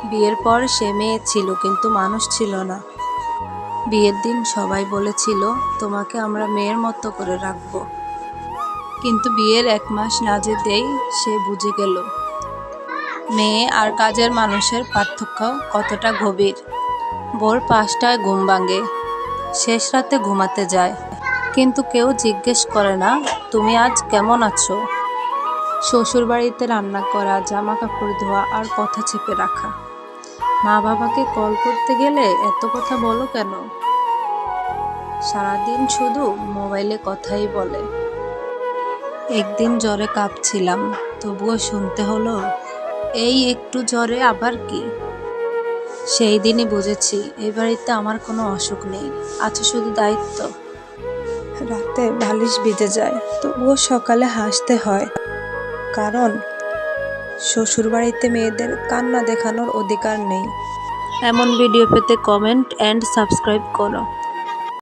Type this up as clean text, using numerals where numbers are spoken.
বিয়ের পর সে মেয়ে ছিল কিন্তু মানুষ ছিল না। বিয়ের দিন সবাই বলেছিল তোমাকে আমরা মেয়ের মতো করে রাখবো, কিন্তু বিয়ের 1 মাস না যেতেই সে বুঝে গেল মেয়ে আর কাজের মানুষের পার্থক্য কতটা গভীর। ভোর 5টায় ঘুম ভাঙে, শেষ রাতে ঘুমাতে যায়, কিন্তু কেউ জিজ্ঞেস করে না তুমি আজ কেমন আছো। শ্বশুরবাড়িতে রান্না করা, জামা কাপড় ধোয়া আর কথা চেপে রাখা। মা বাবাকে কল করতে গেলে এত কথা বলো কেন? সারাদিন শুধু মোবাইলে কথাই বলে। একদিন জ্বরে কাঁপছিলাম, তবুও শুনতে হলো এই একটু জ্বরে আবার কি। সেই দিনই বুঝেছি এই বাড়িতে আমার কোনো অসুখ নেই, আছে শুধু দায়িত্ব। রাতে বালিশ ভিজে যায়, তবুও সকালে হাসতে হয়, কারণ শ্বশুরবাড়িতে মেয়েদের কান্না দেখানোর অধিকার নেই। এমন ভিডিও পেতে কমেন্ট এন্ড সাবস্ক্রাইব করো।